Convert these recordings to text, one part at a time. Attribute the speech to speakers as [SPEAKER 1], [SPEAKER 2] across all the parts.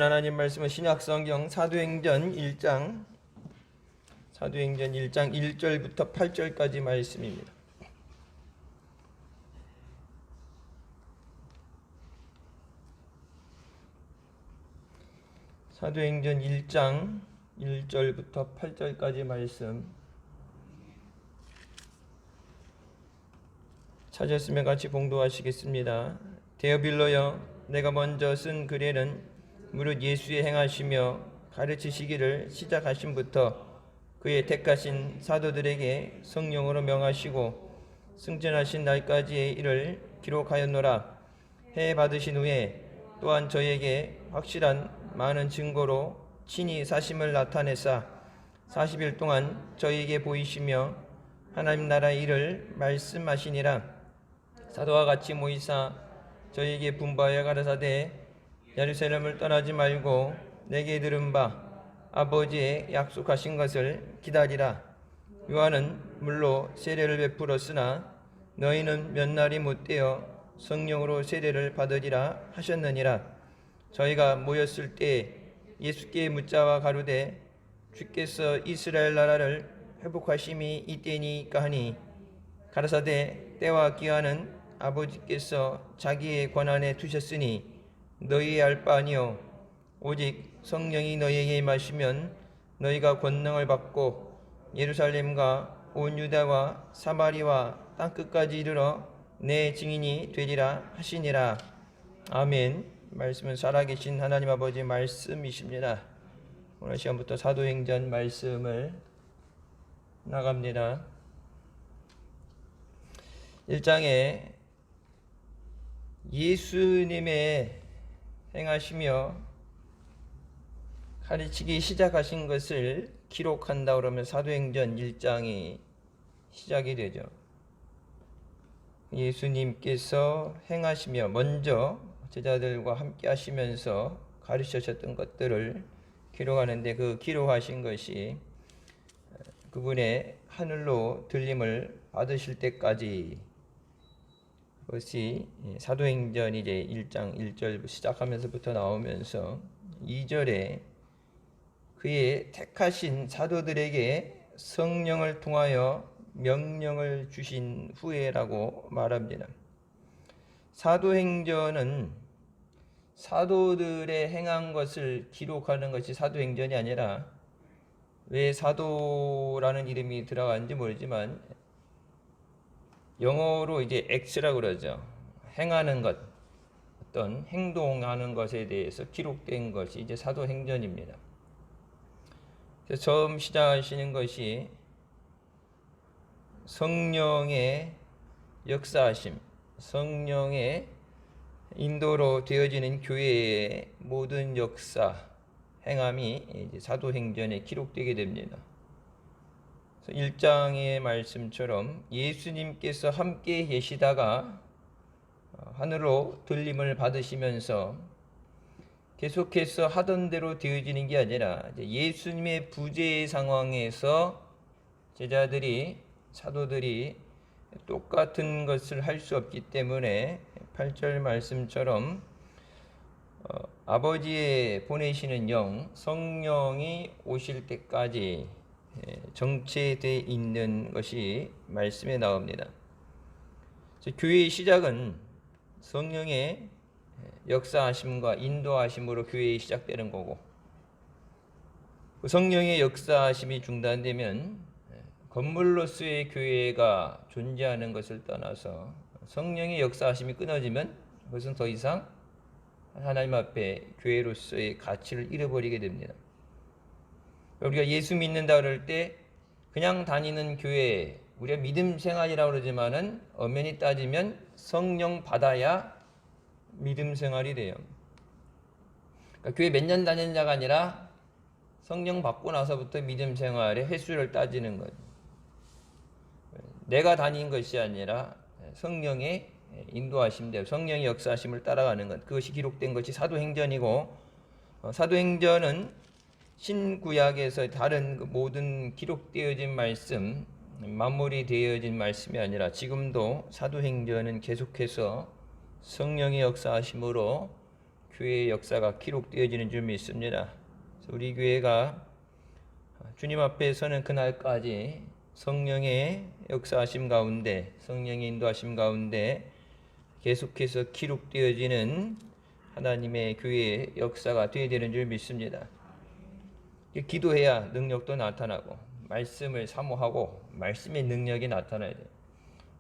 [SPEAKER 1] 하나님 말씀은 신약성경 사도행전 1장 1절부터 8절까지 말씀입니다. 사도행전 1장 1절부터 8절까지 말씀 찾았으면 같이 봉독하시겠습니다. 데오빌로여, 내가 먼저 쓴 글에는 무릇 예수의 행하시며 가르치시기를 시작하심부터 그의 택하신 사도들에게 성령으로 명하시고 승천하신 날까지의 일을 기록하였노라. 해 받으신 후에 또한 저에게 확실한 많은 증거로 친히 사심을 나타내사 40일 동안 저에게 보이시며 하나님 나라의 일을 말씀하시니라. 사도와 같이 모이사 저에게 분부하여 가라사대 예루살렘을 떠나지 말고 내게 들은 바 아버지의 약속하신 것을 기다리라. 요한은 물로 세례를 베풀었으나 너희는 몇 날이 못되어 성령으로 세례를 받으리라 하셨느니라. 저희가 모였을 때 예수께 묻자와 가로되 주께서 이스라엘 나라를 회복하심이 이때니까 하니 가라사대 때와 기한은 아버지께서 자기의 권한에 두셨으니 너희의 알 바 아니요 오직 성령이 너희에게 임하시면 너희가 권능을 받고 예루살렘과 온 유다와 사마리와 땅끝까지 이르러 내 증인이 되리라 하시니라. 아멘. 말씀은 살아계신 하나님 아버지 말씀이십니다. 오늘 시간부터 사도행전 말씀을 나갑니다. 1장에 예수님의 행하시며 가르치기 시작하신 것을 기록한다 그러면 사도행전 1장이 시작이 되죠. 예수님께서 행하시며 먼저 제자들과 함께 하시면서 가르치셨던 것들을 기록하는데 그 기록하신 것이 그분의 하늘로 들림을 받으실 때까지 그것이 사도행전 이제 1장 1절 시작하면서부터 나오면서 2절에 그의 택하신 사도들에게 성령을 통하여 명령을 주신 후에라고 말합니다. 사도행전은 사도들의 행한 것을 기록하는 것이 사도행전이 아니라 왜 사도라는 이름이 들어간지 모르지만 영어로 이제 X라고 그러죠. 행하는 것, 어떤 행동하는 것에 대해서 기록된 것이 이제 사도행전입니다. 그래서 처음 시작하시는 것이 성령의 역사하심, 성령의 인도로 되어지는 교회의 모든 역사, 행함이 이제 사도행전에 기록되게 됩니다. 1장의 말씀처럼 예수님께서 함께 계시다가 하늘로 들림을 받으시면서 계속해서 하던 대로 되어지는 게 아니라 예수님의 부재의 상황에서 제자들이 사도들이 똑같은 것을 할 수 없기 때문에 8절 말씀처럼 아버지의 보내시는 영 성령이 오실 때까지 정체되어 있는 것이 말씀에 나옵니다. 교회의 시작은 성령의 역사하심과 인도하심으로 교회가 시작되는 거고 성령의 역사하심이 중단되면 건물로서의 교회가 존재하는 것을 떠나서 성령의 역사하심이 끊어지면 그것은 더 이상 하나님 앞에 교회로서의 가치를 잃어버리게 됩니다. 우리가 예수 믿는다 그럴 때 그냥 다니는 교회, 우리가 믿음 생활이라고 그러지만은 엄연히 따지면 성령 받아야 믿음 생활이 돼요. 그러니까 교회 몇 년 다니는 자가 아니라 성령 받고 나서부터 믿음 생활의 횟수를 따지는 거죠. 내가 다닌 것이 아니라 성령의 인도하심대로 성령의 역사하심을 따라가는 것, 그것이 기록된 것이 사도행전이고 사도행전은 신구약에서 다른 모든 기록되어진 말씀, 마무리되어진 말씀이 아니라 지금도 사도행전은 계속해서 성령의 역사하심으로 교회의 역사가 기록되어지는 줄 믿습니다. 우리 교회가 주님 앞에 서는 그날까지 성령의 역사하심 가운데, 성령의 인도하심 가운데 계속해서 기록되어지는 하나님의 교회의 역사가 되어야 되는 줄 믿습니다. 기도해야 능력도 나타나고, 말씀을 사모하고 말씀의 능력이 나타나야 돼요.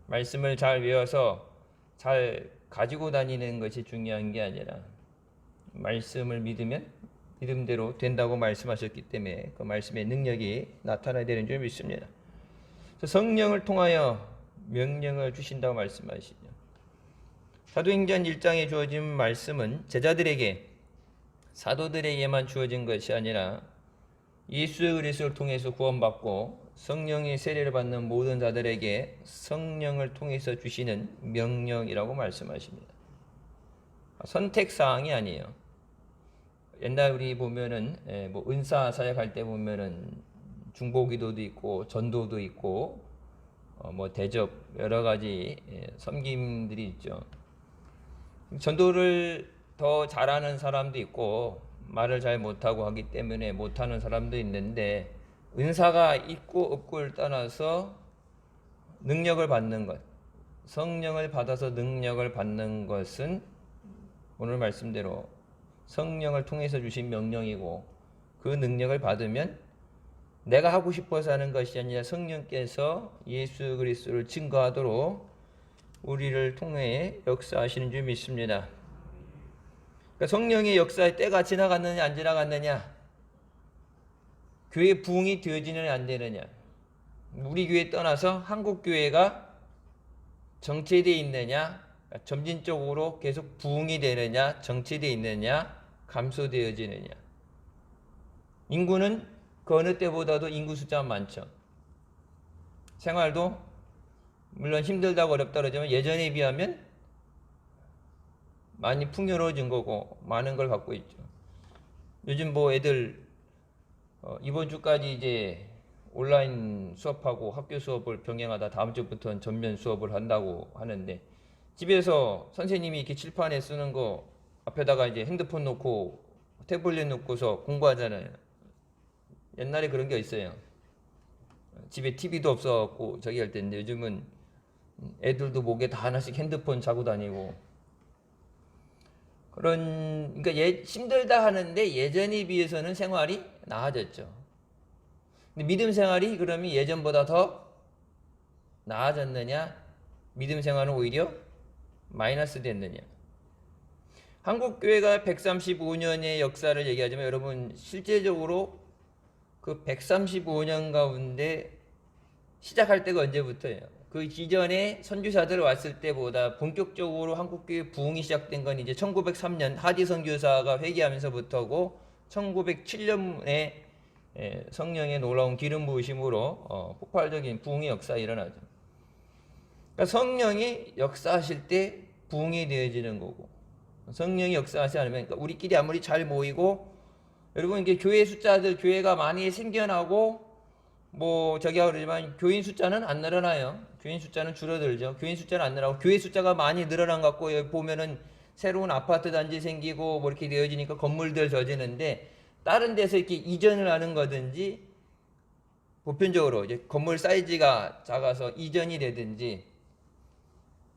[SPEAKER 1] 말씀을 잘 외워서 잘 가지고 다니는 것이 중요한 게 아니라, 말씀을 믿으면 믿음대로 된다고 말씀하셨기 때문에 그 말씀의 능력이 나타나야 되는 줄 믿습니다. 성령을 통하여 명령을 주신다고 말씀하시죠. 사도행전 1장에 주어진 말씀은 제자들에게, 사도들에게만 주어진 것이 아니라 예수 그리스도를 통해서 구원받고 성령의 세례를 받는 모든 자들에게 성령을 통해서 주시는 명령이라고 말씀하십니다. 선택사항이 아니에요. 옛날 우리 보면은 뭐 은사 사역할 때 보면은 중보기도도 있고 전도도 있고 뭐 대접 여러 가지 섬김들이 있죠. 전도를 더 잘하는 사람도 있고 말을 잘 못하고 하기 때문에 못하는 사람도 있는데, 은사가 있고 없고를 떠나서 능력을 받는 것, 성령을 받아서 능력을 받는 것은 오늘 말씀대로 성령을 통해서 주신 명령이고, 그 능력을 받으면 내가 하고 싶어서 하는 것이 아니라 성령께서 예수 그리스도를 증거하도록 우리를 통해 역사하시는 줄 믿습니다. 그러니까 성령의 역사의 때가 지나갔느냐 안 지나갔느냐, 교회 부흥이 되어지느냐 안 되느냐, 우리 교회 떠나서 한국 교회가 정체되어 있느냐, 점진적으로 계속 부흥이 되느냐, 정체되어 있느냐, 감소되어지느냐. 인구는 그 어느 때보다도 인구 숫자가 많죠. 생활도 물론 힘들다고 어렵다 그러지만 예전에 비하면 많이 풍요로워진 거고 많은 걸 갖고 있죠. 요즘 뭐 애들 이번 주까지 이제 온라인 수업하고 학교 수업을 병행하다 다음 주부터는 전면 수업을 한다고 하는데, 집에서 선생님이 이렇게 칠판에 쓰는 거 앞에다가 이제 핸드폰 놓고 태블릿 놓고서 공부하잖아요. 옛날에 그런 게 있어요. 집에 TV도 없어갖고 저기 할 때인데, 요즘은 애들도 목에 다 하나씩 핸드폰 차고 다니고, 그러니까 힘들다 하는데 예전에 비해서는 생활이 나아졌죠. 근데 믿음 생활이 그러면 예전보다 더 나아졌느냐, 믿음 생활은 오히려 마이너스 됐느냐. 한국 교회가 135년의 역사를 얘기하지만 여러분 실제적으로 그 135년 가운데 시작할 때가 언제부터예요? 그 이전에 선교사들 왔을 때보다 본격적으로 한국교회 부흥이 시작된 건 이제 1903년 하디 선교사가 회개하면서부터고, 1907년에 성령의 놀라운 기름 부으심으로 폭발적인 부흥의 역사가 일어나죠. 그러니까 성령이 역사하실 때 부흥이 되어지는 거고, 성령이 역사하지 않으면, 그러니까 우리끼리 아무리 잘 모이고, 여러분 이게 교회 숫자들, 교회가 많이 생겨나고 뭐 저기 그러지만 교인 숫자는 안 늘어나요. 교인 숫자는 줄어들죠. 교인 숫자는 안 늘어나고 교회 숫자가 많이 늘어난 것 같고, 여기 보면은 새로운 아파트 단지 생기고 뭐 이렇게 되어지니까 건물들 져지는데, 다른 데서 이렇게 이전을 하는 거든지 보편적으로 이제 건물 사이즈가 작아서 이전이 되든지,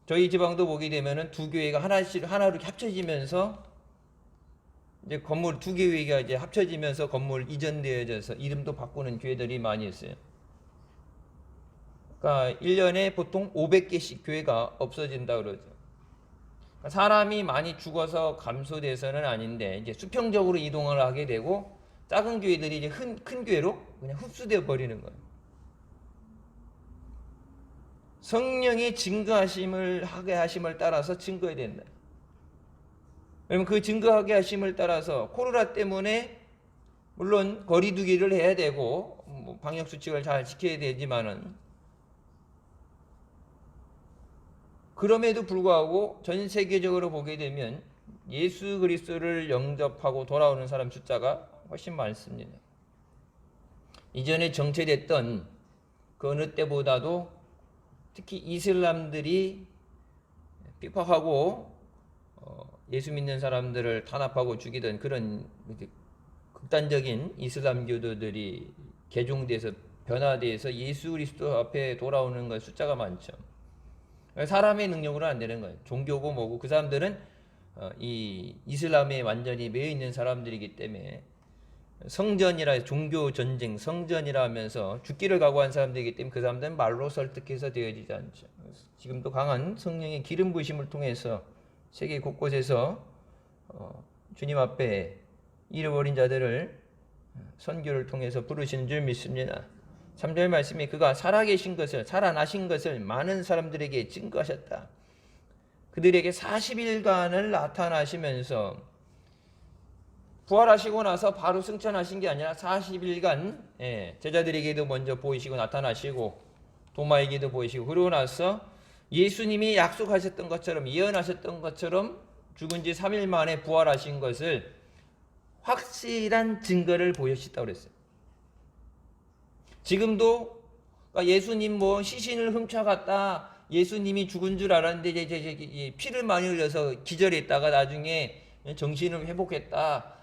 [SPEAKER 1] 저희 지방도 보게 되면은 두 교회가 하나로 합쳐지면서 이제 건물 두 교회가 이제 합쳐지면서 건물 이전되어져서 이름도 바꾸는 교회들이 많이 있어요. 그러니까 1년에 보통 500개씩 교회가 없어진다 그러죠. 그러니까 사람이 많이 죽어서 감소돼서는 아닌데 이제 수평적으로 이동을 하게 되고, 작은 교회들이 이제 큰 교회로 그냥 흡수되어 버리는 거예요. 성령이 증거하심을 하게 하심을 따라서 증거해야 된다. 그러면 그 증거하게 하심을 따라서 코로나 때문에 물론 거리두기를 해야 되고 뭐 방역 수칙을 잘 지켜야 되지만은, 그럼에도 불구하고 전 세계적으로 보게 되면 예수 그리스도를 영접하고 돌아오는 사람 숫자가 훨씬 많습니다. 이전에 정체됐던 그 어느 때보다도 특히 이슬람들이 핍박하고 예수 믿는 사람들을 탄압하고 죽이던 그런 극단적인 이슬람교도들이 개종돼서 변화돼서 예수 그리스도 앞에 돌아오는 건 숫자가 많죠. 사람의 능력으로 안 되는 거예요. 종교고 뭐고 그 사람들은 이 이슬람에 완전히 매여 있는 사람들이기 때문에 성전이라 종교 전쟁 성전이라 하면서 죽기를 각오한 사람들이기 때문에 그 사람들은 말로 설득해서 되어지지 않죠. 지금도 강한 성령의 기름 부으심을 통해서 세계 곳곳에서 주님 앞에 잃어버린 자들을 선교를 통해서 부르시는 줄 믿습니다. 3절 말씀에 그가 살아계신 것을 살아나신 것을 많은 사람들에게 증거하셨다. 그들에게 40일간을 나타나시면서 부활하시고 나서 바로 승천하신 게 아니라 40일간 제자들에게도 먼저 보이시고 나타나시고 도마에게도 보이시고 그러고 나서 예수님이 약속하셨던 것처럼 예언하셨던 것처럼 죽은 지 3일 만에 부활하신 것을 확실한 증거를 보여주셨다고 그랬어요. 지금도 예수님 뭐 시신을 훔쳐갔다 예수님이 죽은 줄 알았는데 이제 피를 많이 흘려서 기절했다가 나중에 정신을 회복했다.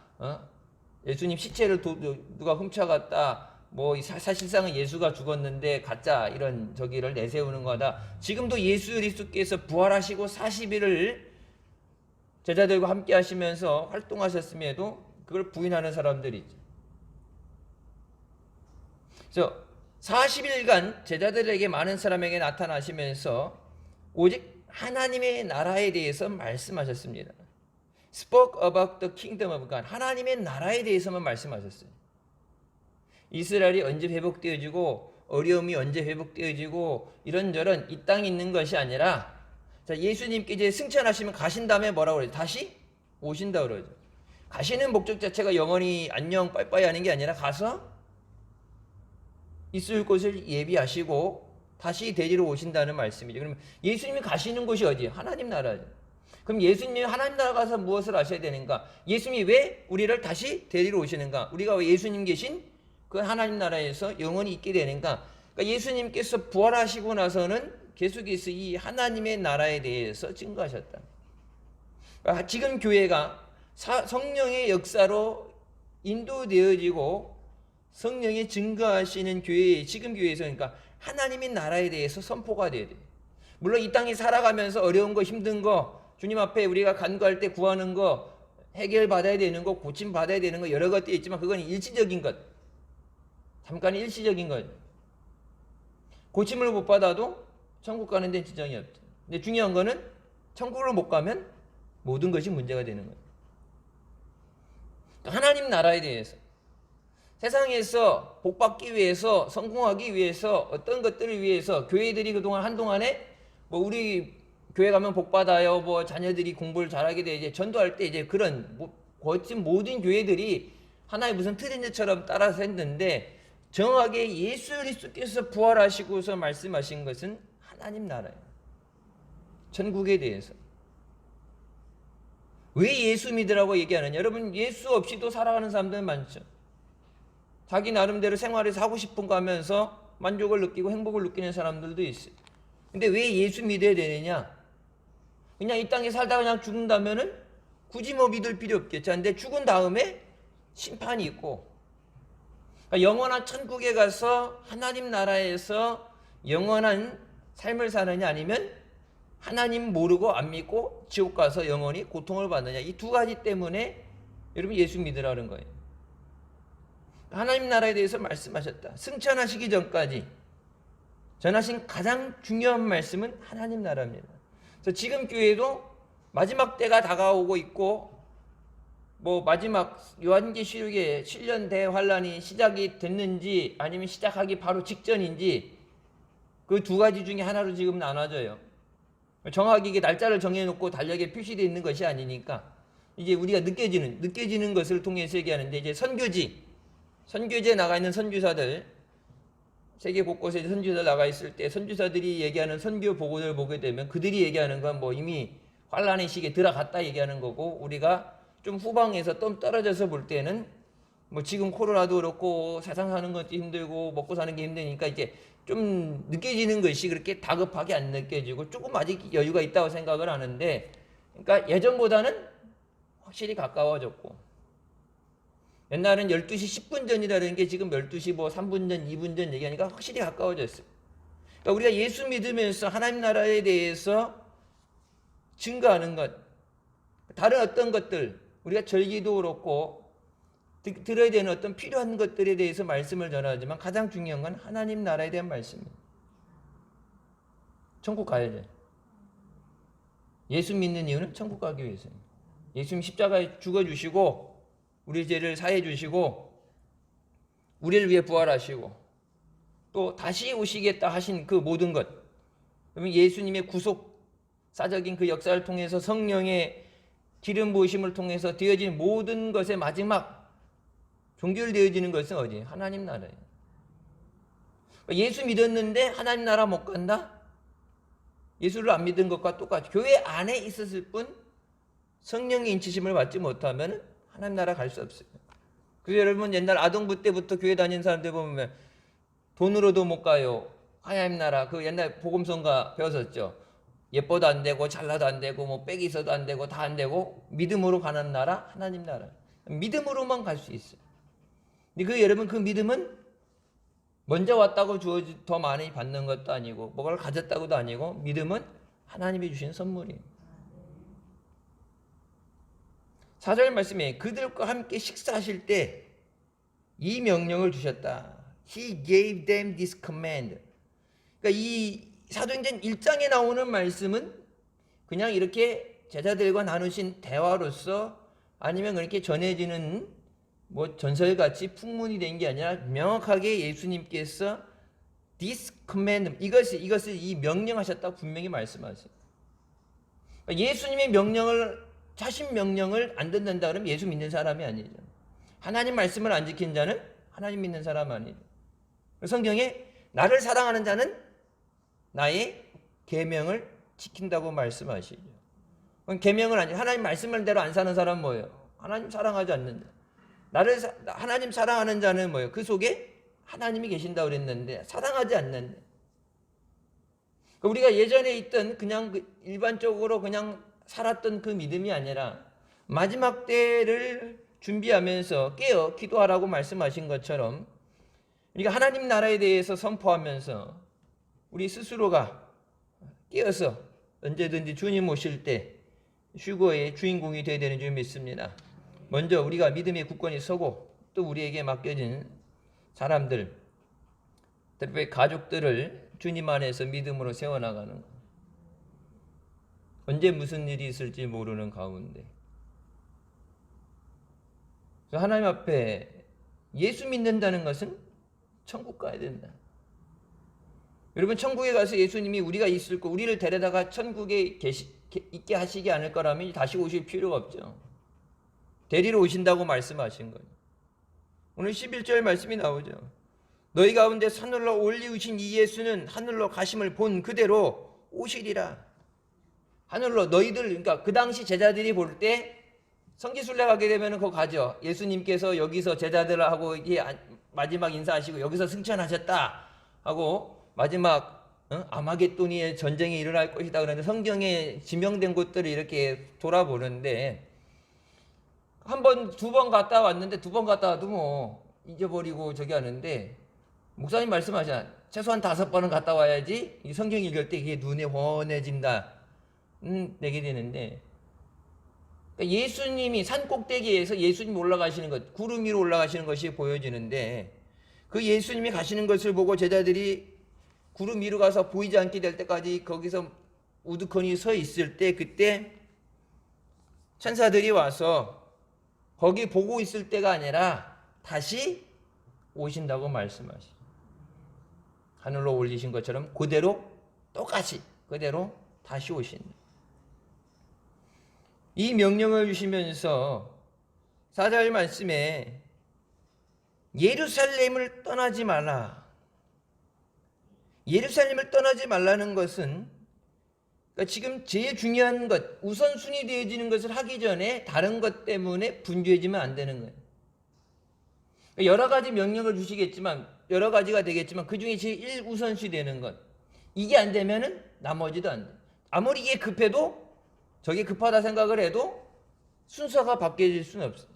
[SPEAKER 1] 예수님 시체를 누가 훔쳐갔다. 뭐 사실상은 예수가 죽었는데 가짜 이런 저기를 내세우는 거다. 지금도 예수 그리스도께서 부활하시고 40일을 제자들과 함께 하시면서 활동하셨음에도 그걸 부인하는 사람들이 있죠. 그래서 40일간 제자들에게 많은 사람에게 나타나시면서 오직 하나님의 나라에 대해서 말씀하셨습니다. Spoke about the kingdom of God. 하나님의 나라에 대해서만 말씀하셨어요. 이스라엘이 언제 회복되어지고 어려움이 언제 회복되어지고 이런저런 이 땅에 있는 것이 아니라 예수님께 이제 승천하시면 가신 다음에 뭐라고 그러죠? 다시 오신다 그러죠. 가시는 목적 자체가 영원히 안녕 빠이빠이 하는 게 아니라 가서 있을 곳을 예비하시고 다시 데리러 오신다는 말씀이죠. 그러면 예수님이 가시는 곳이 어디예요? 하나님 나라죠. 그럼 예수님이 하나님 나라 가서 무엇을 하셔야 되는가? 예수님이 왜 우리를 다시 데리러 오시는가? 우리가 왜 예수님 계신 그 하나님 나라에서 영원히 있게 되는가? 그러니까 예수님께서 부활하시고 나서는 계속해서 이 하나님의 나라에 대해서 증거하셨다. 그러니까 지금 교회가 성령의 역사로 인도되어지고 성령이 증거하시는 교회, 지금 교회에서 그러니까 하나님의 나라에 대해서 선포가 돼야 돼요. 물론 이 땅에 살아가면서 어려운 거 힘든 거 주님 앞에 우리가 간구할 때 구하는 거 해결받아야 되는 거 고침 받아야 되는 거 여러 것들이 있지만 그건 일시적인 것, 잠깐 일시적인 것. 고침을 못 받아도 천국 가는 데는 지장이 없죠. 근데 중요한 거는 천국을 못 가면 모든 것이 문제가 되는 거예요. 하나님 나라에 대해서 세상에서 복받기 위해서 성공하기 위해서 어떤 것들을 위해서 교회들이 그동안 한동안에 뭐 우리 교회 가면 복받아요 뭐 자녀들이 공부를 잘하게 돼 이제 전도할 때 이제 그런 거의 모든 교회들이 하나의 무슨 트렌드처럼 따라서 했는데 정확하게 예수 그리스도께서 부활하시고서 말씀하신 것은 하나님 나라예요. 천국에 대해서. 왜 예수 믿으라고 얘기하느냐? 여러분 예수 없이도 살아가는 사람들 많죠. 자기 나름대로 생활에서 하고 싶은 거 하면서 만족을 느끼고 행복을 느끼는 사람들도 있어요. 근데 왜 예수 믿어야 되느냐? 그냥 이 땅에 살다가 그냥 죽는다면은 굳이 뭐 믿을 필요 없겠죠. 근데 죽은 다음에 심판이 있고 그러니까 영원한 천국에 가서 하나님 나라에서 영원한 삶을 사느냐 아니면 하나님 모르고 안 믿고 지옥 가서 영원히 고통을 받느냐 이 두 가지 때문에 여러분 예수 믿으라는 거예요. 하나님 나라에 대해서 말씀하셨다. 승천하시기 전까지 전하신 가장 중요한 말씀은 하나님 나라입니다. 그래서 지금 교회도 마지막 때가 다가오고 있고 뭐 마지막 요한계시록의 7년 대환란이 시작이 됐는지 아니면 시작하기 바로 직전인지 그 두 가지 중에 하나로 지금 나눠져요. 정확히 이게 날짜를 정해놓고 달력에 표시되어 있는 것이 아니니까 이제 우리가 느껴지는 것을 통해서 얘기하는데 이제 선교지에 나가 있는 선교사들 세계 곳곳에 선교사 나가 있을 때 선교사들이 얘기하는 선교 보고를 보게 되면 그들이 얘기하는 건 뭐 이미 환란의 시기에 들어갔다 얘기하는 거고 우리가 좀 후방에서 좀 떨어져서 볼 때는 뭐 지금 코로나도 그렇고 세상 사는 것도 힘들고 먹고 사는 게 힘드니까 이제 좀 느껴지는 것이 그렇게 다급하게 안 느껴지고 조금 아직 여유가 있다고 생각을 하는데 그러니까 예전보다는 확실히 가까워졌고, 옛날은 12시 10분 전이라는 게 지금 12시 뭐 3분 전, 2분 전 얘기하니까 확실히 가까워졌어요. 그러니까 우리가 예수 믿으면서 하나님 나라에 대해서 증거하는 것, 다른 어떤 것들, 우리가 절기도 그렇고 들어야 되는 어떤 필요한 것들에 대해서 말씀을 전하지만 가장 중요한 건 하나님 나라에 대한 말씀입니다. 천국 가야죠. 예수 믿는 이유는 천국 가기 위해서입니다. 예수님 십자가에 죽어주시고 우리 죄를 사해 주시고 우리를 위해 부활하시고 또 다시 오시겠다 하신 그 모든 것, 그러면 예수님의 구속사적인 그 역사를 통해서 성령의 기름 부으심을 통해서 되어진 모든 것의 마지막 종결되어지는 것은 어디? 하나님 나라예요. 예수 믿었는데 하나님 나라 못 간다? 예수를 안 믿은 것과 똑같이 교회 안에 있었을 뿐 성령의 인치심을 받지 못하면 하나님 나라 갈 수 없어요. 그래서 여러분 옛날 아동부 때부터 교회 다니는 사람들 보면 돈으로도 못 가요. 하나님 나라, 그 옛날 복음성가 배웠었죠. 예뻐도 안 되고 잘나도 안 되고 뭐 빽이 있어도 안 되고 다 안 되고 믿음으로 가는 나라, 하나님 나라. 믿음으로만 갈 수 있어요. 근데 그 여러분 그 믿음은 먼저 왔다고 더 많이 받는 것도 아니고 뭐를 가졌다고도 아니고 믿음은 하나님이 주신 선물이에요. 4절 말씀에 그들과 함께 식사하실 때 이 명령을 주셨다. He gave them this command. 그러니까 이 사도행전 1장에 나오는 말씀은 그냥 이렇게 제자들과 나누신 대화로서 아니면 그렇게 전해지는 뭐 전설같이 풍문이 된 게 아니라 명확하게 예수님께서 this command, 이것을 이 명령하셨다고 분명히 말씀하세요. 그러니까 예수님의 명령을, 자신 명령을 안 듣는다 그러면 예수 믿는 사람이 아니죠. 하나님 말씀을 안 지킨 자는 하나님 믿는 사람 아니죠. 성경에 나를 사랑하는 자는 나의 계명을 지킨다고 말씀하시죠. 계명을 안, 하나님 말씀대로 안 사는 사람은 뭐예요? 하나님 사랑하지 않는 자. 하나님 사랑하는 자는 뭐예요? 그 속에 하나님이 계신다고 그랬는데 사랑하지 않는데. 우리가 예전에 있던 그냥 일반적으로 그냥 살았던 그 믿음이 아니라 마지막 때를 준비하면서 깨어 기도하라고 말씀하신 것처럼 우리가 하나님 나라에 대해서 선포하면서 우리 스스로가 깨어서 언제든지 주님 오실 때 휴거의 주인공이 되어야 되는 줄 믿습니다. 먼저 우리가 믿음의 굳건히 서고 또 우리에게 맡겨진 사람들, 특별히 가족들을 주님 안에서 믿음으로 세워나가는 것. 언제 무슨 일이 있을지 모르는 가운데 하나님 앞에 예수 믿는다는 것은 천국 가야 된다. 여러분 천국에 가서 예수님이 우리가 있을 거 우리를 데려다가 천국에 있게 하시지 않을 거라면 다시 오실 필요가 없죠. 데리러 오신다고 말씀하신 거예요. 오늘 11절 말씀이 나오죠. 너희 가운데 하늘로 올리우신 이 예수는 하늘로 가심을 본 그대로 오시리라. 하늘로 너희들, 그러니까 그 당시 제자들이 볼 때 성지순례 가게 되면 그거 가죠. 예수님께서 여기서 제자들하고 마지막 인사하시고 여기서 승천하셨다 하고 마지막 아마겟돈의 전쟁이 일어날 것이다 그러는데 성경에 지명된 곳들을 이렇게 돌아보는데 한 번, 두 번 갔다 왔는데 두 번 갔다 와도 뭐 잊어버리고 저기 하는데 목사님 말씀하시잖아요. 최소한 5번은 갔다 와야지 이 성경 읽을 때 이게 눈에 훤해진다. 내게 되는데 그러니까 예수님이 산 꼭대기에서 예수님 올라가시는 것, 구름 위로 올라가시는 것이 보여지는데 그 예수님이 가시는 것을 보고 제자들이 구름 위로 가서 보이지 않게 될 때까지 거기서 우두커니 서 있을 때 그때 천사들이 와서 거기 보고 있을 때가 아니라 다시 오신다고 말씀하시죠. 하늘로 올리신 것처럼 그대로 똑같이 그대로 다시 오신다. 이 명령을 주시면서 4절 말씀에 예루살렘을 떠나지 말라. 예루살렘을 떠나지 말라는 것은 그러니까 지금 제일 중요한 것, 우선순위 되어지는 것을 하기 전에 다른 것 때문에 분주해지면 안 되는 거예요. 그러니까 여러 가지 명령을 주시겠지만 여러 가지가 되겠지만 그 중에 제일 우선시 되는 것, 이게 안 되면은 나머지도 안 돼. 아무리 이게 급해도 저게 급하다 생각을 해도 순서가 바뀌어질 수는 없어요.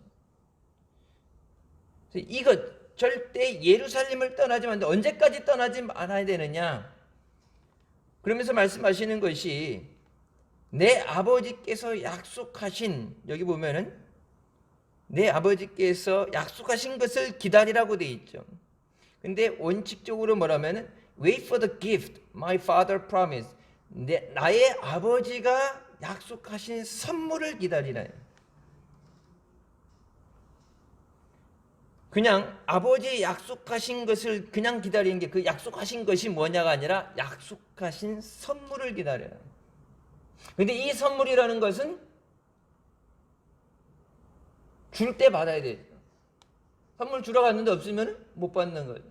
[SPEAKER 1] 이것 절대 예루살렘을 떠나지 말는데 언제까지 떠나지 말아야 되느냐? 그러면서 말씀하시는 것이 내 아버지께서 약속하신, 여기 보면은 내 아버지께서 약속하신 것을 기다리라고 돼 있죠. 근데 원칙적으로 뭐라면은 wait for the gift my father promised. 나의 아버지가 약속하신 선물을 기다리라. 그냥 아버지 약속하신 것을 그냥 기다리는 게, 그 약속하신 것이 뭐냐가 아니라 약속하신 선물을 기다려라. 근데 이 선물이라는 것은 줄 때 받아야 되죠. 선물 주러 갔는데 없으면 못 받는 거죠.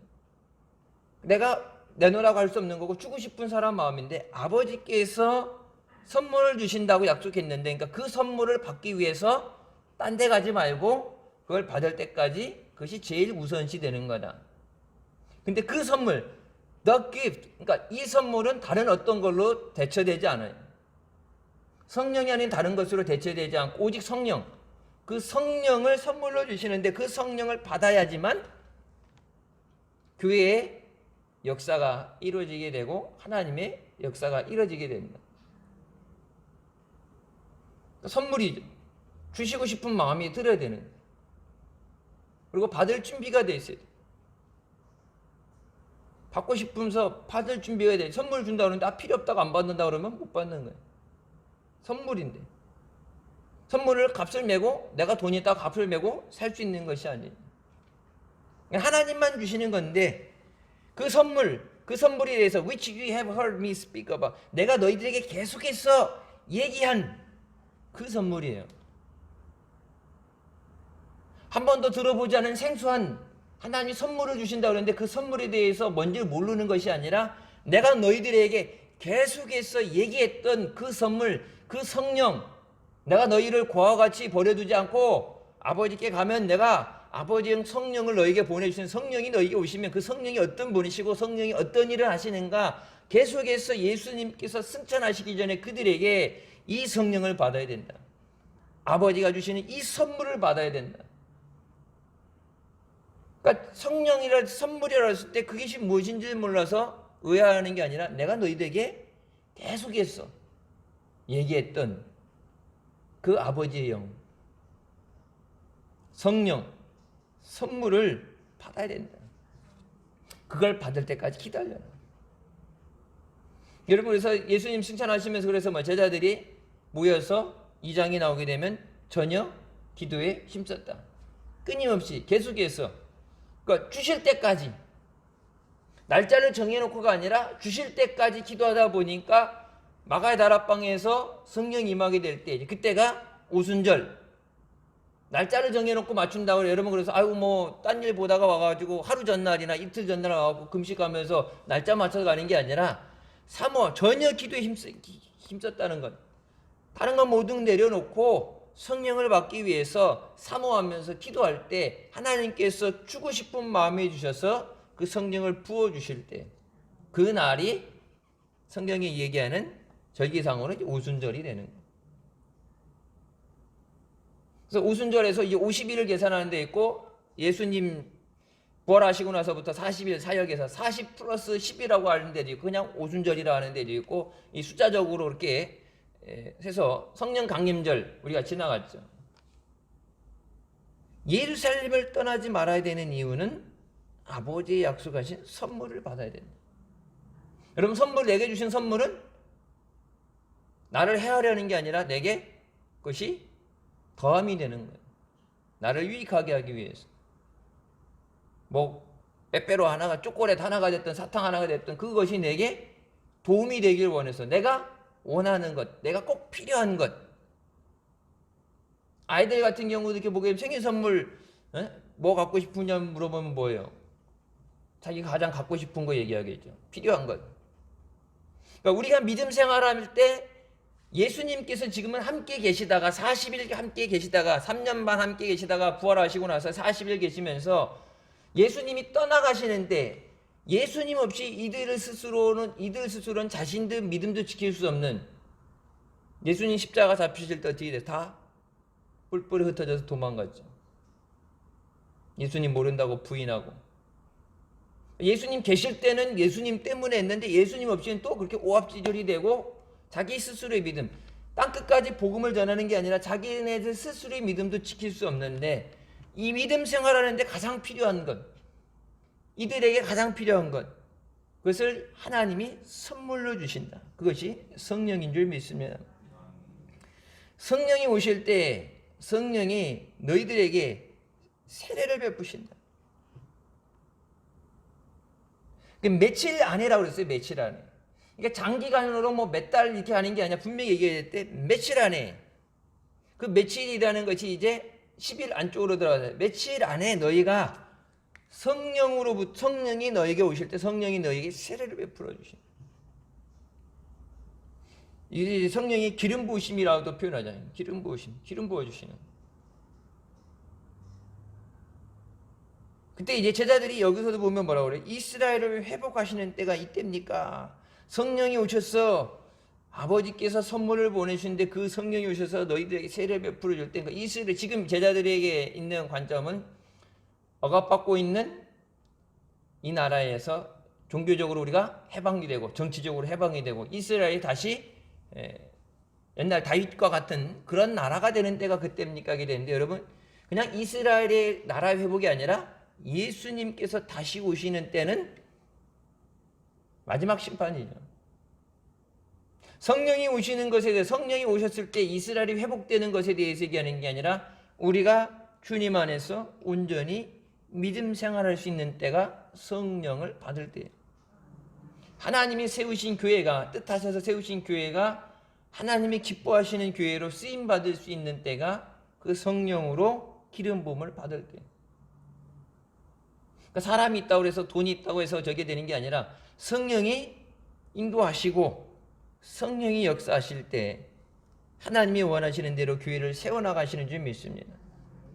[SPEAKER 1] 내가 내놓으라고 할 수 없는 거고, 주고 싶은 사람 마음인데 아버지께서 선물을 주신다고 약속했는데, 그러니까 그 선물을 받기 위해서 딴 데 가지 말고 그걸 받을 때까지 그것이 제일 우선시 되는 거다. 근데 그 선물, the gift, 그러니까 이 선물은 다른 어떤 걸로 대처되지 않아요. 성령이 아닌 다른 것으로 대처되지 않고 오직 성령, 그 성령을 선물로 주시는데 그 성령을 받아야지만 교회의 역사가 이루어지게 되고 하나님의 역사가 이루어지게 됩니다. 선물이죠. 주시고 싶은 마음이 들어야 되는 거예요. 그리고 받을 준비가 돼 있어요. 받고 싶으면서 받을 준비가 돼. 선물 준다 그러는데 필요 없다고 안 받는다 그러면 못 받는 거예요. 선물인데. 선물을 값을 매고 내가 돈이 있다고 값을 매고 살 수 있는 것이 아니에요. 하나님만 주시는 건데 그 선물에 대해서 which you have heard me speak about, 내가 너희들에게 계속해서 얘기한 그 선물이에요. 한 번도 들어보지 않은 생소한 하나님이 선물을 주신다고 그러는데 그 선물에 대해서 뭔지 모르는 것이 아니라 내가 너희들에게 계속해서 얘기했던 그 선물, 그 성령, 내가 너희를 고아와 같이 버려두지 않고 아버지께 가면 내가 아버지의 성령을 너희에게 보내주신, 성령이 너희에게 오시면 그 성령이 어떤 분이시고 성령이 어떤 일을 하시는가 계속해서 예수님께서 승천하시기 전에 그들에게 이 성령을 받아야 된다. 아버지가 주시는 이 선물을 받아야 된다. 그러니까 성령이라 선물이라 했을 때 그것이 무엇인지 몰라서 의아하는 게 아니라 내가 너희들에게 계속해서 얘기했던 그 아버지의 영, 성령, 선물을 받아야 된다. 그걸 받을 때까지 기다려라. 여러분, 그래서 예수님 칭찬하시면서 그래서 제자들이 모여서 2장이 나오게 되면 전혀 기도에 힘썼다. 끊임없이 계속해서, 그러니까 주실 때까지, 날짜를 정해놓고가 아니라 주실 때까지 기도하다 보니까 마가의 다락방에서 성령 임하게 될 때, 그때가 오순절, 날짜를 정해놓고 맞춘다고 해요. 여러분, 그래서 딴 일 보다가 와가지고 하루 전날이나 이틀 전날 와가지고 금식하면서 날짜 맞춰서 가는 게 아니라 사모 전혀 기도에 힘썼다는 것. 다른 건 모두 내려놓고 성령을 받기 위해서 사모하면서 기도할 때 하나님께서 주고 싶은 마음에 주셔서 그 성령을 부어주실 때, 그 날이 성경이 얘기하는 절기상으로 오순절이 되는 거예요. 그래서 오순절에서 이제 50일을 계산하는 데 있고, 예수님 부활하시고 나서부터 40일 사역에서 40 플러스 10이라고 하는 데도 있고, 그냥 오순절이라 하는 데도 있고, 이 숫자적으로 이렇게 해서 성령 강림절 우리가 지나갔죠. 예루살렘을 떠나지 말아야 되는 이유는 아버지의 약속하신 선물을 받아야 된다. 여러분, 선물, 내게 주신 선물은 나를 해하려는 게 아니라 내게 그것이 더함이 되는 거예요. 나를 유익하게 하기 위해서. 빼빼로 하나가, 초콜릿 하나가 됐든 사탕 하나가 됐든 그것이 내게 도움이 되길 원해서, 내가 원하는 것, 내가 꼭 필요한 것. 아이들 같은 경우도 이렇게 보게 되면 생일 선물 뭐 갖고 싶으냐 물어보면 뭐예요? 자기가 가장 갖고 싶은 거 얘기하겠죠. 필요한 것. 그러니까 우리가 믿음 생활할 때 예수님께서 지금은 함께 계시다가 40일 함께 계시다가 3년 반 함께 계시다가 부활하시고 나서 40일 계시면서 예수님이 떠나가시는데, 예수님 없이 이들 스스로는 자신들 믿음도 지킬 수 없는, 예수님 십자가 잡히실 때 어떻게 돼? 다 뿔뿔이 흩어져서 도망갔죠. 예수님 모른다고 부인하고. 예수님 계실 때는 예수님 때문에 했는데 예수님 없이는 또 그렇게 오합지졸이 되고 자기 스스로의 믿음, 땅끝까지 복음을 전하는 게 아니라 자기네들 스스로의 믿음도 지킬 수 없는데 이 믿음 생활하는데 가장 필요한 것, 이들에게 가장 필요한 것, 그것을 하나님이 선물로 주신다. 그것이 성령인 줄 믿습니다. 성령이 오실 때 성령이 너희들에게 세례를 베푸신다. 며칠 안에라고 그랬어요. 며칠 안에. 그러니까 장기간으로 뭐 몇 달 이렇게 하는 게 아니라 분명히 얘기했을 때 며칠 안에. 그 며칠이라는 것이 이제 10일 안쪽으로 들어가요. 며칠 안에 너희가 성령이 너에게 오실 때 성령이 너에게 세례를 베풀어 주신다. 이 성령이 기름 부으심이라고도 표현하잖아요. 기름 부으심, 기름 부어 주시는. 그때 이제 제자들이 여기서도 보면 뭐라고 그래요? 이스라엘을 회복하시는 때가 이때입니까? 성령이 오셔서 아버지께서 선물을 보내주는데 그 성령이 오셔서 너희들에게 세례를 베풀어 줄 때인가? 이스라엘 지금 제자들에게 있는 관점은 억압받고 있는 이 나라에서 종교적으로 우리가 해방이 되고 정치적으로 해방이 되고 이스라엘이 다시 옛날 다윗과 같은 그런 나라가 되는 때가 그때입니까? 이게 되는데 여러분 그냥 이스라엘의 나라 회복이 아니라 예수님께서 다시 오시는 때는 마지막 심판이죠. 성령이 오시는 것에 대해 성령이 오셨을 때 이스라엘이 회복되는 것에 대해서 얘기하는 게 아니라 우리가 주님 안에서 온전히 믿음 생활할 수 있는 때가 성령을 받을 때예요. 하나님이 세우신 교회가 뜻하셔서 세우신 교회가 하나님이 기뻐하시는 교회로 쓰임 받을 수 있는 때가 그 성령으로 기름 부음을 받을 때예요. 그러니까 사람이 있다고 해서 돈이 있다고 해서 저게 되는 게 아니라 성령이 인도하시고 성령이 역사하실 때 하나님이 원하시는 대로 교회를 세워나가시는 줄 믿습니다.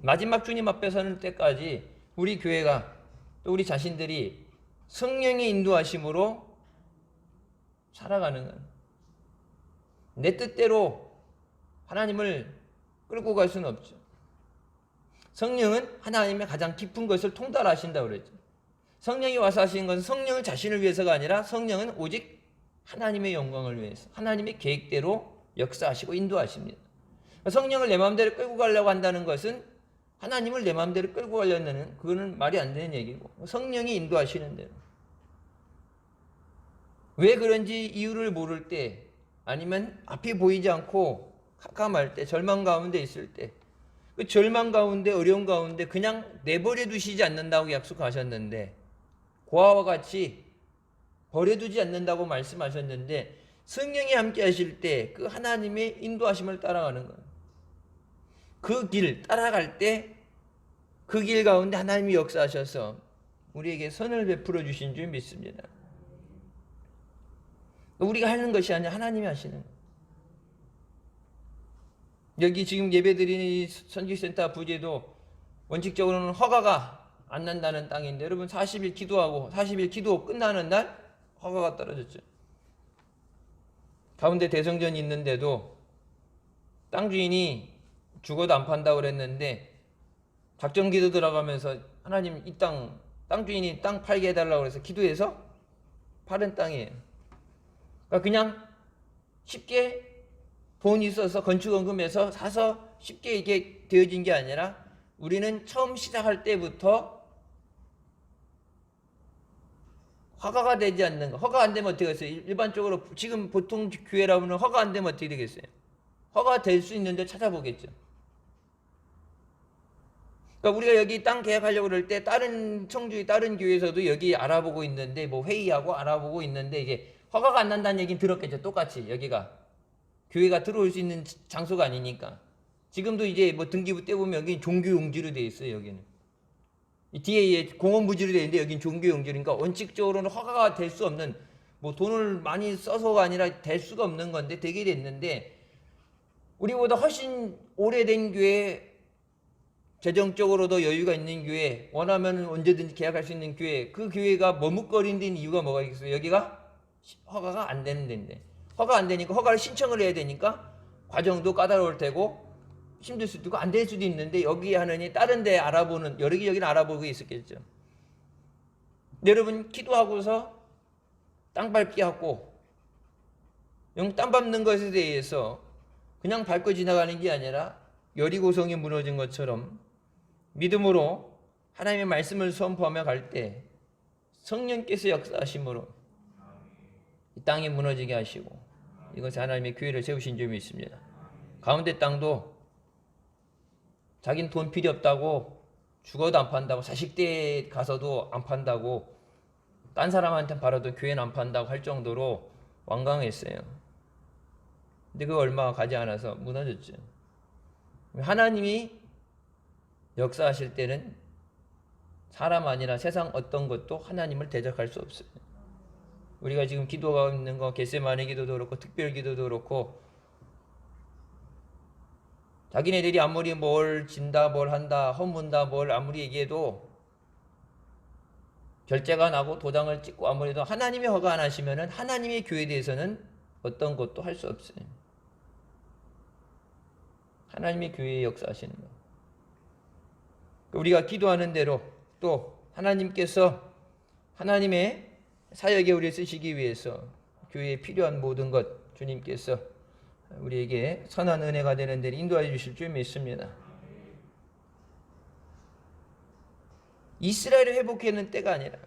[SPEAKER 1] 마지막 주님 앞에 서는 때까지 우리 교회가 또 우리 자신들이 성령의 인도하심으로 살아가는 것. 내 뜻대로 하나님을 끌고 갈 수는 없죠. 성령은 하나님의 가장 깊은 것을 통달하신다고 그랬죠. 성령이 와서 하시는 것은 성령을 자신을 위해서가 아니라 성령은 오직 하나님의 영광을 위해서 하나님의 계획대로 역사하시고 인도하십니다. 성령을 내 마음대로 끌고 가려고 한다는 것은 하나님을 내 마음대로 끌고 가려는 그거는 말이 안 되는 얘기고 성령이 인도하시는 대로. 왜 그런지 이유를 모를 때 아니면 앞이 보이지 않고 캄캄할 때 절망 가운데 있을 때 그 절망 가운데 어려움 가운데 그냥 내버려 두시지 않는다고 약속하셨는데 고아와 같이 버려두지 않는다고 말씀하셨는데 성령이 함께 하실 때 그 하나님의 인도하심을 따라가는 거예요. 그 길 따라갈 때 그 길 가운데 하나님이 역사하셔서 우리에게 선을 베풀어 주신 줄 믿습니다. 우리가 하는 것이 아니라 하나님이 하시는 거예요. 여기 지금 예배드리는 선교센터 부지도 원칙적으로는 허가가 안 난다는 땅인데 여러분 40일 기도하고 40일 기도 끝나는 날 허가가 떨어졌죠. 가운데 대성전이 있는데도 땅 주인이 죽어도 안 판다고 그랬는데 작전 기도 들어가면서 하나님 이 땅 주인이 땅 팔게 해달라고 해서 기도해서 팔은 땅이에요. 그러니까 그냥 쉽게 돈이 있어서 건축원금에서 사서 쉽게 이게 되어진 게 아니라 우리는 처음 시작할 때부터 허가가 되지 않는 거. 허가 안 되면 어떻게 하겠어요? 일반적으로 지금 보통 교회라면 허가 안 되면 어떻게 되겠어요? 허가 될 수 있는데 찾아보겠죠. 그러니까 우리가 여기 땅 계약하려고 그럴 때 다른 다른 교회에서도 여기 알아보고 있는데 뭐 회의하고 알아보고 있는데 이게 허가가 안 난다는 얘기는 들었겠죠. 똑같이 여기가 교회가 들어올 수 있는 장소가 아니니까. 지금도 이제 뭐 등기부 떼보면 여기 종교용지로 돼 있어요. 여기는 이 뒤에 공원부지로 돼 있는데 여긴 종교용지니까 원칙적으로는 허가가 될 수 없는 뭐 돈을 많이 써서가 아니라 될 수가 없는 건데 되게 됐는데 우리보다 훨씬 오래된 교회 재정적으로도 여유가 있는 교회 원하면 언제든지 계약할 수 있는 교회 그 교회가 머뭇거리는 이유가 뭐가 있겠어요? 여기가 허가가 안 되는 데인데 허가 안 되니까 허가를 신청을 해야 되니까 과정도 까다로울 테고 힘들 수도 있고 안 될 수도 있는데 여기 하느니 다른 데 알아보는 여러 개 여기는 알아보고 있었겠죠. 여러분 기도하고서 땅 밟기 하고 땅 밟는 것에 대해서 그냥 밟고 지나가는 게 아니라 여리고성이 무너진 것처럼 믿음으로 하나님의 말씀을 선포하며 갈 때 성령께서 역사하심으로 이 땅이 무너지게 하시고 이것이 하나님의 교회를 세우신 점이 있습니다. 가운데 땅도 자기는 돈 필요 없다고 죽어도 안 판다고 자식대 가서도 안 판다고 딴 사람한테 팔아도 교회는 안 판다고 할 정도로 완강했어요. 근데 그 얼마 가지 않아서 무너졌죠. 하나님이 역사하실 때는 사람 아니라 세상 어떤 것도 하나님을 대적할 수 없어요. 우리가 지금 기도가 있는 거 겟세마네 기도도 그렇고 특별 기도도 그렇고 자기네들이 아무리 뭘 진다 뭘 한다 허문다 뭘 아무리 얘기해도 결제가 나고 도장을 찍고 아무래도 하나님이 허가 안 하시면은 하나님의 교회에 대해서는 어떤 것도 할 수 없어요. 하나님의 교회에 역사하시는 거. 우리가 기도하는 대로 또 하나님께서 하나님의 사역에 우리를 쓰시기 위해서 교회에 필요한 모든 것 주님께서 우리에게 선한 은혜가 되는 데를 인도하여 주실 줄 믿습니다. 이스라엘을 회복하는 때가 아니라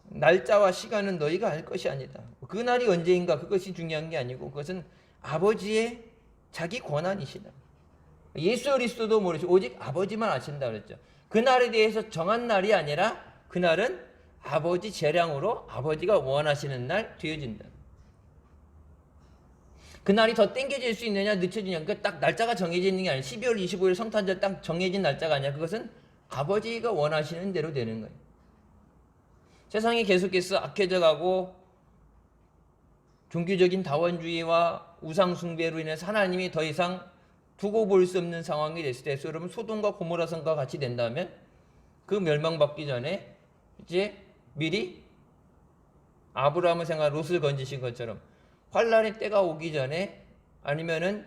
[SPEAKER 1] 날짜와 시간은 너희가 알 것이 아니다. 그 날이 언제인가 그것이 중요한 게 아니고 그것은 아버지의 자기 권한이시다. 예수 그리스도도 모르시고 오직 아버지만 아신다 그랬죠. 그 날에 대해서 정한 날이 아니라 그 날은 아버지 재량으로 아버지가 원하시는 날 되어진다. 그 날이 더 땡겨질 수 있느냐 늦춰지냐 딱 날짜가 정해져 있는 게 아니라 12월 25일 성탄절 딱 정해진 날짜가 아니라 그것은 아버지가 원하시는 대로 되는 거예요. 세상이 계속해서 악해져 가고 종교적인 다원주의와 우상 숭배로 인해서 하나님이 더 이상 두고 볼 수 없는 상황이 됐을 때 여러분 소돔과 고모라 성과 같이 된다면 그 멸망받기 전에 이제 미리 아브라함을 생각 롯을 건지신 것처럼 환란의 때가 오기 전에 아니면은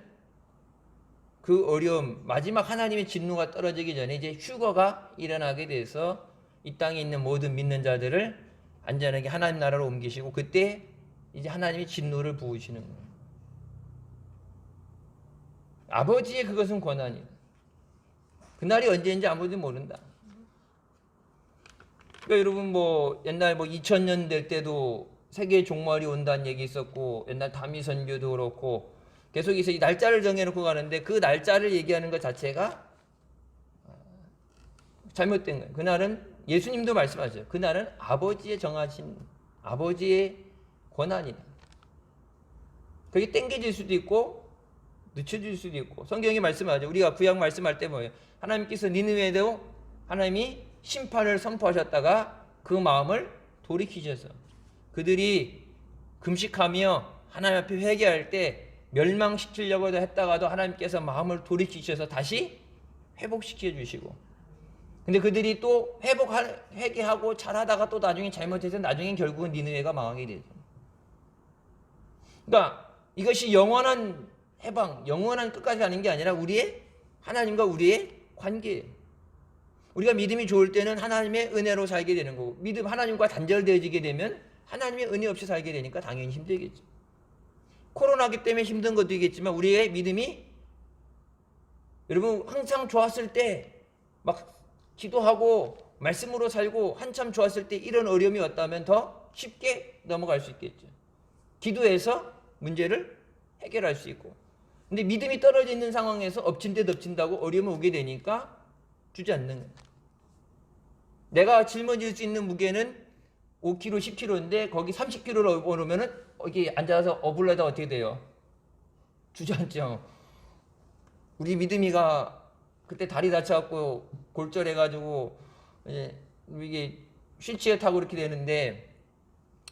[SPEAKER 1] 그 어려움 마지막 하나님의 진노가 떨어지기 전에 이제 휴거가 일어나게 돼서 이 땅에 있는 모든 믿는 자들을 안전하게 하나님 나라로 옮기시고 그때 이제 하나님의 진노를 부으시는 거예요. 아버지의 그것은 권한이에요. 그날이 언제인지 아무도 모른다. 그러니까 여러분 뭐 옛날 뭐 2000년 될 때도 세계 종말이 온다는 얘기 있었고 옛날 다미 선교도 그렇고 계속해서 이 날짜를 정해놓고 가는데 그 날짜를 얘기하는 것 자체가 잘못된 거예요. 그날은 예수님도 말씀하셨어요. 그날은 아버지의 정하신 아버지의 권한이다. 그게 땡겨질 수도 있고 늦춰질 수도 있고 성경이 말씀하죠. 우리가 구약 말씀할 때 뭐예요? 하나님께서 니느웨도 하나님이 심판을 선포하셨다가 그 마음을 돌이키셔서 그들이 금식하며 하나님 앞에 회개할 때 멸망시키려고 했다가도 하나님께서 마음을 돌이키셔서 다시 회복시켜 주시고 근데 그들이 또 회개하고 잘하다가 또 나중에 잘못해서 나중에 결국은 니느웨가 망하게 되죠. 그러니까 이것이 영원한 해방, 영원한 끝까지 가는 게 아니라 우리의 하나님과 우리의 관계예요. 우리가 믿음이 좋을 때는 하나님의 은혜로 살게 되는 거고 믿음 하나님과 단절되어지게 되면 하나님의 은혜 없이 살게 되니까 당연히 힘들겠죠. 코로나기 때문에 힘든 것도 있겠지만 우리의 믿음이 여러분 항상 좋았을 때 막 기도하고 말씀으로 살고 한참 좋았을 때 이런 어려움이 왔다면 더 쉽게 넘어갈 수 있겠죠. 기도해서 문제를 해결할 수 있고 근데 믿음이 떨어져 있는 상황에서 엎친 데 덮친다고 어려움이 오게 되니까 주저앉는 거예요. 내가 짊어질 수 있는 무게는 5kg, 10kg인데 거기 30kg로 오르면은 여기 앉아서 어불러다 어떻게 돼요? 주저앉죠. 우리 믿음이가 그때 다리 다쳐갖고 골절해가지고 이게 휠체어 타고 이렇게 되는데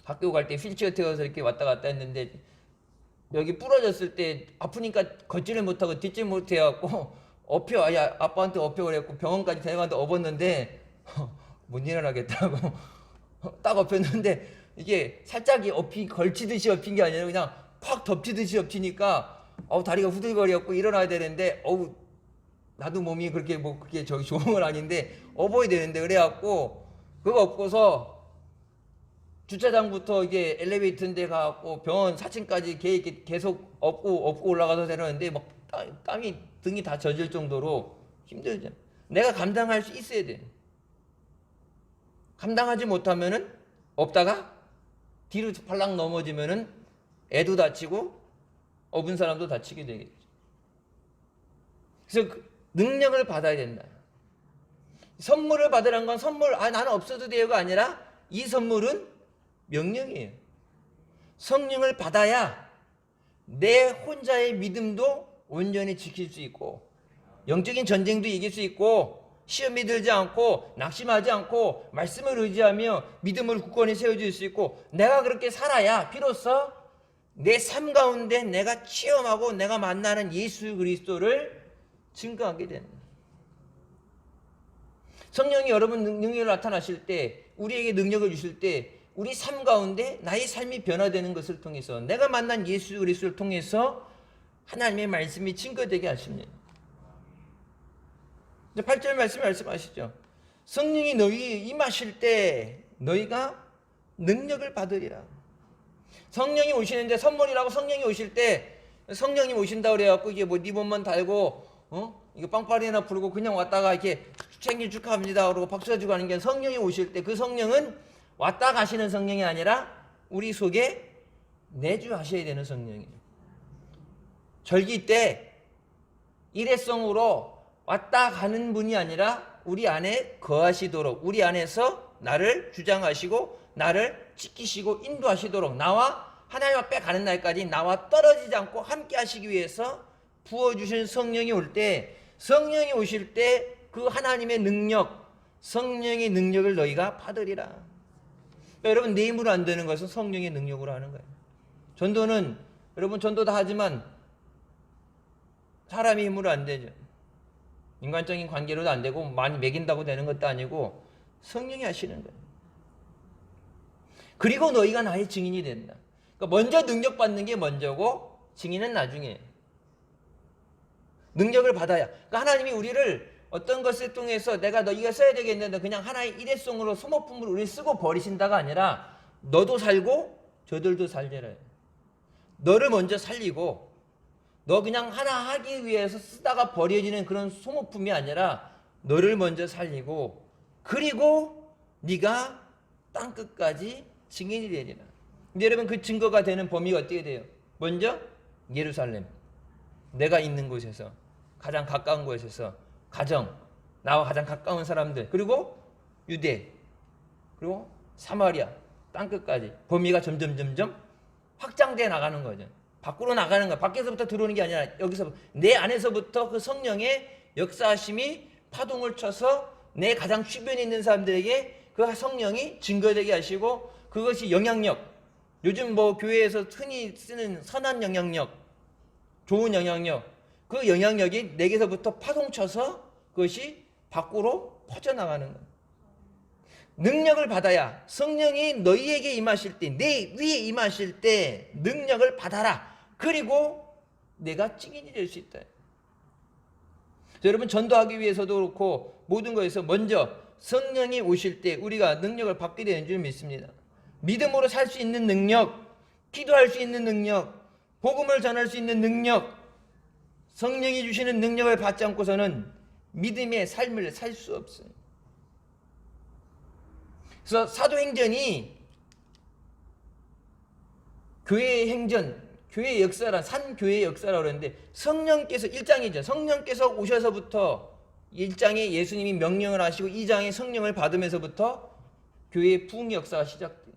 [SPEAKER 1] 학교 갈 때 휠체어 태워서 이렇게 왔다 갔다 했는데 여기 부러졌을 때 아프니까 걷지를 못하고 딛지 못해갖고 아빠한테 업혀 그랬고 병원까지 데려가는데 업었는데 못 일어나겠다고 딱 엎였는데 이게 살짝 걸치듯이 엎인 게 아니라 그냥 팍 덮치듯이 엎치니까 다리가 후들거렸고 일어나야 되는데 나도 몸이 그렇게 좋은 건 아닌데 업어야 되는데 그래갖고 그거 업고서 주차장부터 이게 엘리베이터인데 가갖고 병원 4층까지 계속 업고 올라가서 내려오는데 막 땀이 등이 다 젖을 정도로 힘들죠. 내가 감당할 수 있어야 돼. 감당하지 못하면은 업다가 뒤로 팔랑 넘어지면은 애도 다치고 업은 사람도 다치게 되겠죠. 그래서 그 능력을 받아야 된다. 선물을 받으란 건 나는 없어도 돼요가 아니라 이 선물은 명령이에요. 성령을 받아야 내 혼자의 믿음도 온전히 지킬 수 있고 영적인 전쟁도 이길 수 있고 시험이 들지 않고 낙심하지 않고 말씀을 의지하며 믿음을 굳건히 세워줄 수 있고 내가 그렇게 살아야 비로소 내 삶 가운데 내가 체험하고 내가 만나는 예수 그리스도를 증거하게 된다. 성령이 여러분 능력을 나타나실 때 우리에게 능력을 주실 때 우리 삶 가운데 나의 삶이 변화되는 것을 통해서 내가 만난 예수 그리스도를 통해서 하나님의 말씀이 증거되게 하십니다. 8절 말씀하시죠. 성령이 너희 임하실 때 너희가 능력을 받으리라. 성령이 오시는데 선물이라고 성령이 오실 때 성령님 오신다 그래갖고 이게 네 몸만 달고 이거 빵빠리나 부르고 그냥 왔다가 이렇게 생일 축하합니다 그러고 박수 쳐주고 하는 게 성령이 오실 때 그 성령은 왔다 가시는 성령이 아니라 우리 속에 내주하셔야 되는 성령이에요. 절기 때 일회성으로 왔다 가는 분이 아니라 우리 안에 거하시도록 우리 안에서 나를 주장하시고 나를 지키시고 인도하시도록 나와 하나님 앞에 가는 날까지 나와 떨어지지 않고 함께 하시기 위해서 부어주신 성령이 올 때 성령이 오실 때 그 하나님의 능력 성령의 능력을 너희가 받으리라. 그러니까 여러분 내 힘으로 안 되는 것은 성령의 능력으로 하는 거예요. 전도는 여러분 전도 다 하지만 사람의 힘으로 안 되죠. 인간적인 관계로도 안 되고 많이 먹인다고 되는 것도 아니고 성령이 하시는 거예요. 그리고 너희가 나의 증인이 된다. 그러니까 먼저 능력 받는 게 먼저고 증인은 나중에. 능력을 받아야. 그러니까 하나님이 우리를 어떤 것을 통해서 내가 너희가 써야 되겠는데 그냥 하나의 일회성으로 소모품을 우리 쓰고 버리신다가 아니라 너도 살고 저들도 살리라. 너를 먼저 살리고 너 그냥 하나 하기 위해서 쓰다가 버려지는 그런 소모품이 아니라 너를 먼저 살리고 그리고 네가 땅끝까지 증인이 되리라. 근데 여러분 그 증거가 되는 범위가 어떻게 돼요? 먼저 예루살렘, 내가 있는 곳에서 가장 가까운 곳에서 가정, 나와 가장 가까운 사람들, 그리고 유대, 그리고 사마리아, 땅끝까지 범위가 점점 확장돼 나가는 거죠. 밖으로 나가는 거, 밖에서부터 들어오는 게 아니라 여기서 내 안에서부터 그 성령의 역사하심이 파동을 쳐서 내 가장 주변에 있는 사람들에게 그 성령이 증거되게 하시고 그것이 영향력, 요즘 교회에서 흔히 쓰는 선한 영향력, 좋은 영향력, 그 영향력이 내게서부터 파동쳐서 그것이 밖으로 퍼져나가는 거예요. 능력을 받아야 성령이 너희에게 임하실 때, 내 위에 임하실 때 능력을 받아라. 그리고 내가 증인이 될 수 있다. 여러분 전도하기 위해서도 그렇고 모든 것에서 먼저 성령이 오실 때 우리가 능력을 받게 되는 줄 믿습니다. 믿음으로 살 수 있는 능력, 기도할 수 있는 능력, 복음을 전할 수 있는 능력, 성령이 주시는 능력을 받지 않고서는 믿음의 삶을 살 수 없어요. 그래서 사도행전이 교회의 행전, 교회의 역사란 산교회의 역사라고 그러는데 성령께서 1장이죠. 성령께서 오셔서부터 1장에 예수님이 명령을 하시고 2장에 성령을 받으면서부터 교회의 부흥 역사가 시작돼요.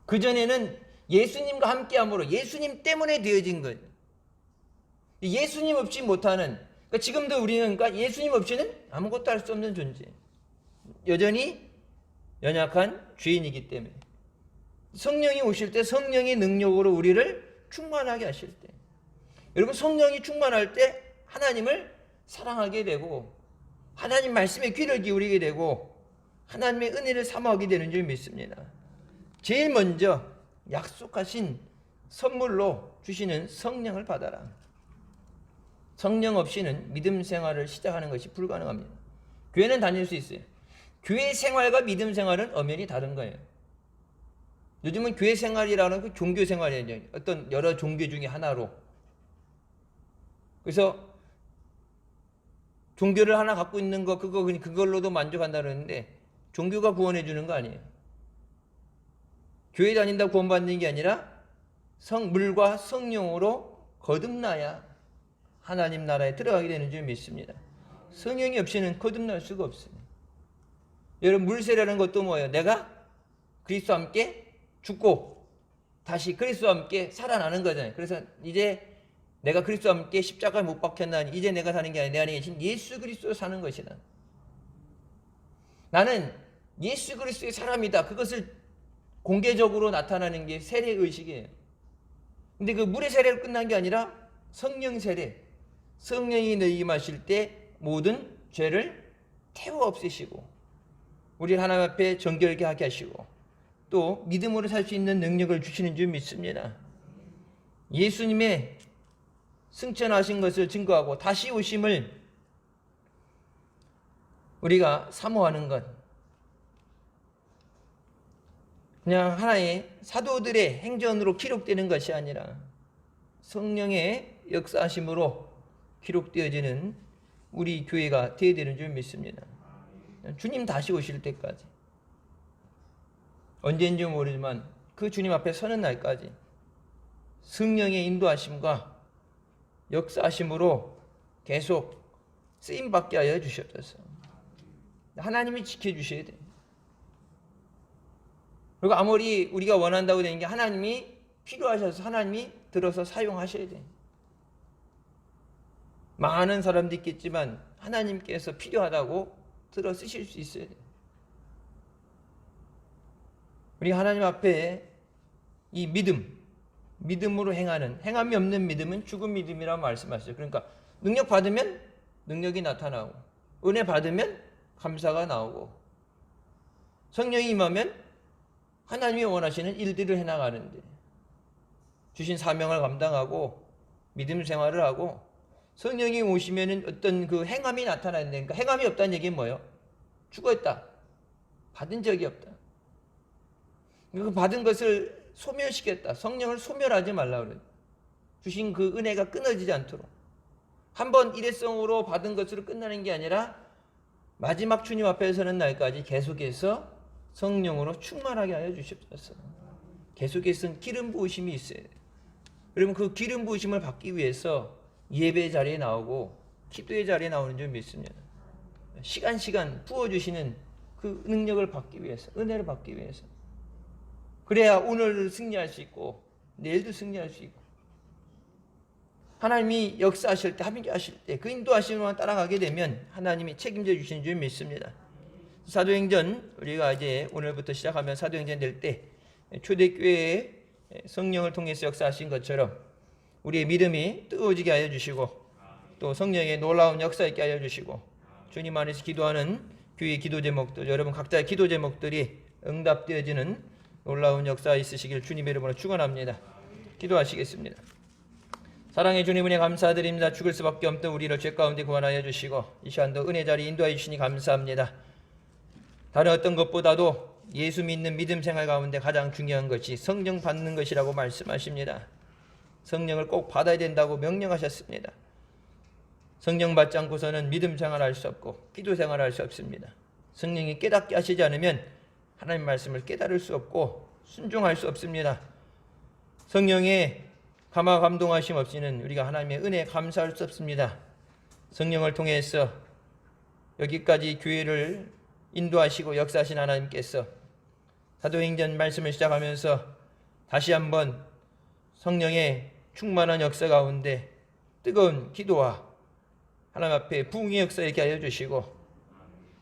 [SPEAKER 1] 그전에는 예수님과 함께함으로 예수님 때문에 되어진 거예요. 예수님 없이 못하는, 그러니까 지금도 우리는 그러니까 예수님 없이는 아무것도 할 수 없는 존재, 여전히 연약한 죄인이기 때문에 성령이 오실 때 성령의 능력으로 우리를 충만하게 하실 때, 여러분 성령이 충만할 때 하나님을 사랑하게 되고 하나님 말씀에 귀를 기울이게 되고 하나님의 은혜를 사모하게 되는 줄 믿습니다. 제일 먼저 약속하신 선물로 주시는 성령을 받아라. 성령 없이는 믿음 생활을 시작하는 것이 불가능합니다. 교회는 다닐 수 있어요. 교회 생활과 믿음 생활은 엄연히 다른 거예요. 요즘은 교회 생활이라는 그 종교 생활이에요. 어떤 여러 종교 중에 하나로. 그래서 종교를 하나 갖고 있는 거 그걸로도 만족한다 그러는데 종교가 구원해 주는 거 아니에요. 교회 다닌다고 구원받는 게 아니라 물과 성령으로 거듭나야 하나님 나라에 들어가게 되는 줄 믿습니다. 성령이 없이는 거듭날 수가 없어요. 여러분, 물세례라는 것도 뭐예요? 내가 그리스도와 함께 죽고 다시 그리스도와 함께 살아나는 거잖아요. 그래서 이제 내가 그리스도와 함께 십자가에 못 박혔나니 이제 내가 사는 게 아니라 내 안에 계신 예수 그리스도 사는 것이다. 나는 예수 그리스도의 사람이다. 그것을 공개적으로 나타나는 게 세례 의식이에요. 근데 그 물의 세례로 끝난 게 아니라 성령 세례. 성령이 너희에게 임하실 때 모든 죄를 태워 없애시고 우리를 하나님 앞에 정결케 하게 하시고 또 믿음으로 살 수 있는 능력을 주시는 줄 믿습니다. 예수님의 승천하신 것을 증거하고 다시 오심을 우리가 사모하는 것, 그냥 하나의 사도들의 행전으로 기록되는 것이 아니라 성령의 역사하심으로 기록되어지는 우리 교회가 되어야 되는 줄 믿습니다. 주님 다시 오실 때까지, 언제인지 모르지만 그 주님 앞에 서는 날까지 성령의 인도하심과 역사하심으로 계속 쓰임받게 하여 주시옵소서. 하나님이 지켜주셔야 돼요. 그리고 아무리 우리가 원한다고 되는 게 하나님이 필요하셔서 하나님이 들어서 사용하셔야 돼요. 많은 사람도 있겠지만 하나님께서 필요하다고 들어 쓰실 수 있어야 돼요. 우리 하나님 앞에 이 믿음으로 행함이 없는 믿음은 죽은 믿음이라고 말씀하시죠. 그러니까 능력 받으면 능력이 나타나고 은혜 받으면 감사가 나오고 성령이 임하면 하나님이 원하시는 일들을 해나가는데 주신 사명을 감당하고 믿음 생활을 하고 성령이 오시면은 어떤 그 행함이 나타나야 되니까 행함이 없다는 얘기는 뭐예요? 죽었다. 받은 적이 없다. 그 받은 것을 소멸시켰다. 성령을 소멸하지 말라 그래요. 주신 그 은혜가 끊어지지 않도록. 한번 일회성으로 받은 것으로 끝나는 게 아니라 마지막 주님 앞에 서는 날까지 계속해서 성령으로 충만하게 하여 주십소서. 계속해서 기름 부으심이 있어요. 그러면 그 기름 부으심을 받기 위해서 예배 자리에 나오고 기도의 자리에 나오는 줄 믿습니다. 시간 부어주시는 그 능력을 받기 위해서, 은혜를 받기 위해서. 그래야 오늘 승리할 수 있고 내일도 승리할 수 있고 하나님이 역사하실 때, 합의하실 때 그 인도하심만 따라가게 되면 하나님이 책임져 주시는 줄 믿습니다. 사도행전, 우리가 이제 오늘부터 시작하면 사도행전 될 때 초대교회에 성령을 통해서 역사하신 것처럼 우리의 믿음이 뜨거워지게 하여 주시고 또 성령의 놀라운 역사 있게 하여 주시고 주님 안에서 기도하는 교회의 기도 제목들, 여러분 각자의 기도 제목들이 응답되어지는 놀라운 역사 있으시길 주님의 이름으로 축원합니다. 기도하시겠습니다. 사랑의 주님, 은혜 감사드립니다. 죽을 수밖에 없던 우리를 죄 가운데 구원하여 주시고 이 시간도 은혜 자리 인도하여 주시니 감사합니다. 다른 어떤 것보다도 예수 믿는 믿음 생활 가운데 가장 중요한 것이 성령 받는 것이라고 말씀하십니다. 성령을 꼭 받아야 된다고 명령하셨습니다. 성령 받지 않고서는 믿음 생활할 수 없고 기도 생활할 수 없습니다. 성령이 깨닫게 하시지 않으면 하나님 말씀을 깨달을 수 없고 순종할 수 없습니다. 성령의 감화 감동하심 없이는 우리가 하나님의 은혜에 감사할 수 없습니다. 성령을 통해서 여기까지 교회를 인도하시고 역사하신 하나님께서 사도행전 말씀을 시작하면서 다시 한번 성령의 충만한 역사 가운데 뜨거운 기도와 하나님 앞에 부흥의 역사 있게 하여 주시고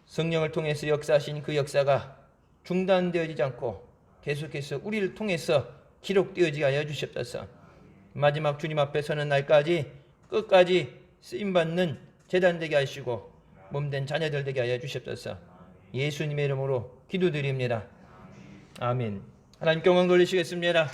[SPEAKER 1] 성령을 통해서 역사하신 그 역사가 중단되어지지 않고 계속해서 우리를 통해서 기록되어지게 하여 주시옵소서. 마지막 주님 앞에 서는 날까지 끝까지 쓰임받는 제단 되게 하시고 몸된 자녀들 되게 하여 주시옵소서. 예수님의 이름으로 기도드립니다. 아멘. 하나님께 영광 돌리시겠습니다.